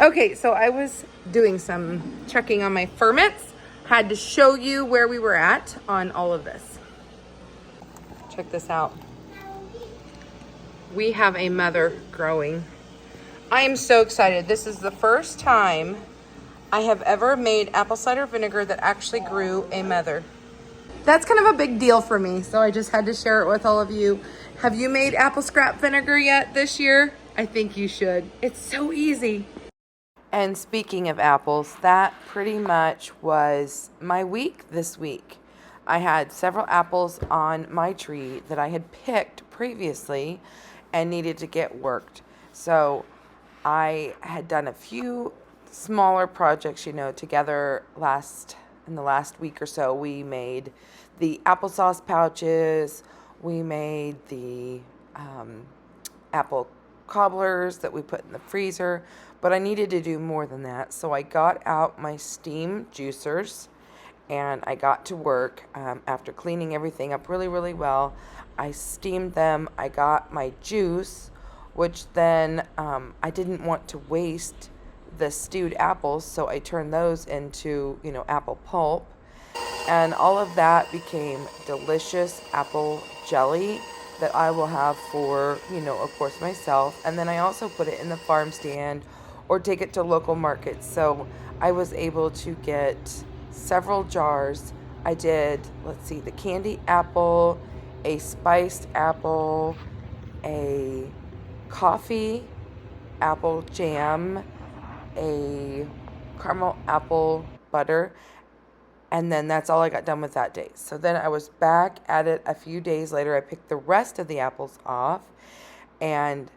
Okay, so I was doing some checking on my ferments. Had to show you where we were at on all of this. Check this out. We have a mother growing. I am so excited. This is the first time I have ever made apple cider vinegar that actually grew a mother. That's kind of a big deal for me, so I just had to share it with all of you. Have you made apple scrap vinegar yet this year? I think you should. It's so easy. And speaking of apples, that pretty much was my week this week. I had several apples on my tree that I had picked previously and needed to get worked. So I had done a few smaller projects, together in the last week or so. We made the applesauce pouches. We made the apple cobblers that we put in the freezer, but I needed to do more than that. So I got out my steam juicers and I got to work. After cleaning everything up really, really well, I steamed them. I got my juice, which then I didn't want to waste the stewed apples, so I turned those into, apple pulp. And all of that became delicious apple jelly that I will have for, of course, myself. And then I also put it in the farm stand or take it to local markets. So I was able to get several jars. I did, the candy apple, a spiced apple, a coffee apple jam, a caramel apple butter, and then that's all I got done with that day. So then I was back at it a few days later. I picked the rest of the apples off and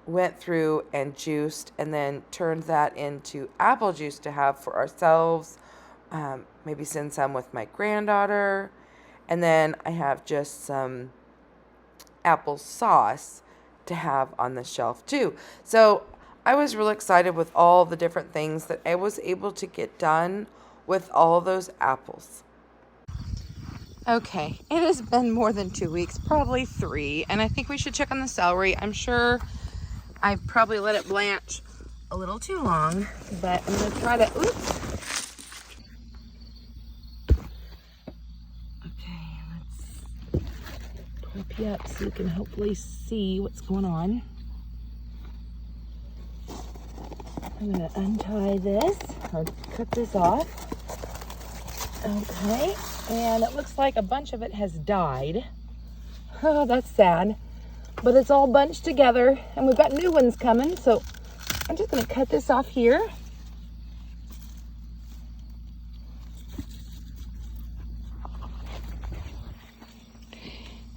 went through and juiced and then turned that into apple juice to have for ourselves, maybe send some with my granddaughter. And then I have just some apple sauce to have on the shelf too. So I was really excited with all the different things that I was able to get done with all those apples. Okay, it has been more than 2 weeks, probably 3, and I think we should check on the celery. I'm sure I've probably let it blanch a little too long, but I'm gonna try to, Okay, let's prop you up so you can hopefully see what's going on. I'm gonna untie this, or cut this off. Okay, and it looks like a bunch of it has died. Oh, that's sad. But it's all bunched together, and we've got new ones coming, so I'm just gonna cut this off here.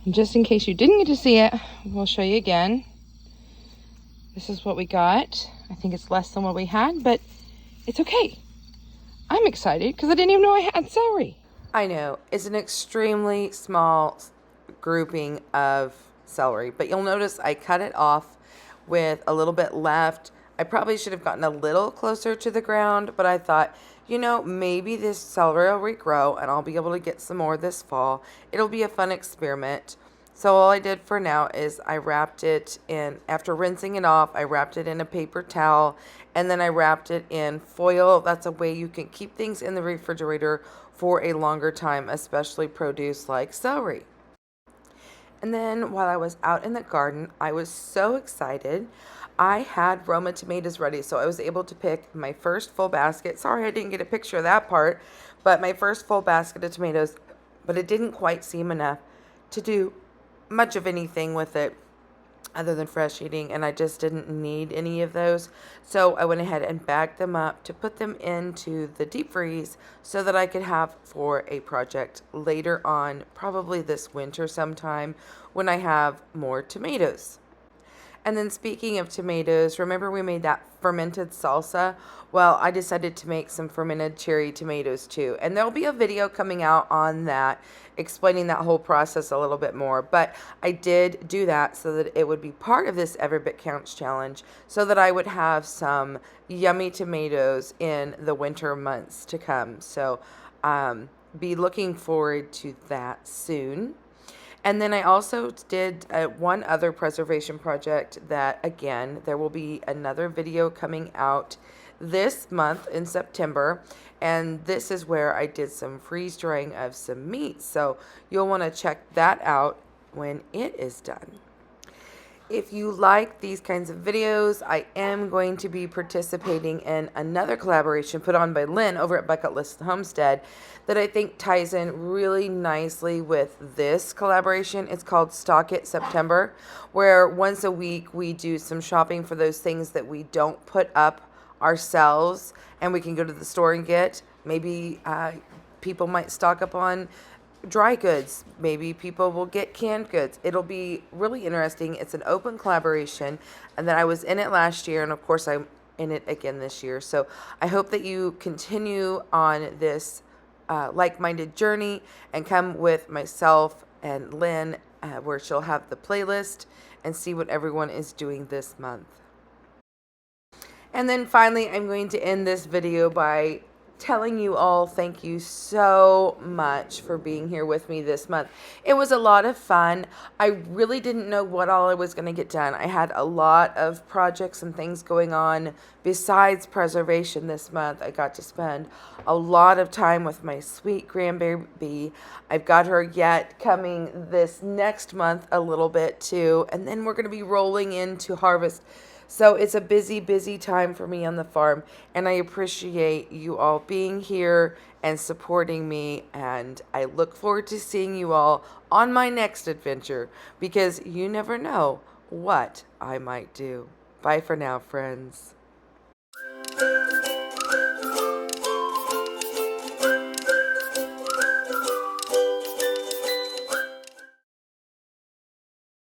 And just in case you didn't get to see it, we'll show you again. This is what we got. I think it's less than what we had, but it's okay. I'm excited because I didn't even know I had celery. I know, it's an extremely small grouping of celery, but you'll notice I cut it off with a little bit left. I probably should have gotten a little closer to the ground, but I thought, maybe this celery will regrow and I'll be able to get some more this fall. It'll be a fun experiment. So all I did for now is I wrapped it in, after rinsing it off, I wrapped it in a paper towel, and then I wrapped it in foil. That's a way you can keep things in the refrigerator for a longer time, especially produce like celery. And then while I was out in the garden, I was so excited. I had Roma tomatoes ready, so I was able to pick my first full basket. Sorry I didn't get a picture of that part, but my first full basket of tomatoes, but it didn't quite seem enough to do much of anything with it other than fresh eating, and I just didn't need any of those. So I went ahead and bagged them up to put them into the deep freeze so that I could have for a project later on, probably this winter sometime, when I have more tomatoes. And then speaking of tomatoes, remember we made that fermented salsa? Well, I decided to make some fermented cherry tomatoes too. And there'll be a video coming out on that explaining that whole process a little bit more. But I did do that so that it would be part of this Every Bit Counts challenge so that I would have some yummy tomatoes in the winter months to come. So be looking forward to that soon. And then I also did one other preservation project that, again, there will be another video coming out this month in September. And this is where I did some freeze drying of some meat. So you'll want to check that out when it is done. If you like these kinds of videos, I am going to be participating in another collaboration put on by Lynn over at Bucket List Homestead that I think ties in really nicely with this collaboration. It's called Stock It September, where once a week we do some shopping for those things that we don't put up ourselves and we can go to the store and get. Maybe people might stock up on dry goods. Maybe people will get canned goods. It'll be really interesting. It's an open collaboration, and then I was in it last year, and of course I'm in it again this year. So I hope that you continue on this like-minded journey and come with myself and Lynn, where she'll have the playlist and see what everyone is doing this month. And then finally, I'm going to end this video by telling you all thank you so much for being here with me this month. It was a lot of fun. I really didn't know what all I was going to get done. I had a lot of projects and things going on besides preservation this month. I got to spend a lot of time with my sweet grandbaby. I've got her yet coming this next month a little bit too, and then we're going to be rolling into harvest. So it's a busy, busy time for me on the farm, and I appreciate you all being here and supporting me, and I look forward to seeing you all on my next adventure, because you never know what I might do. Bye for now, friends.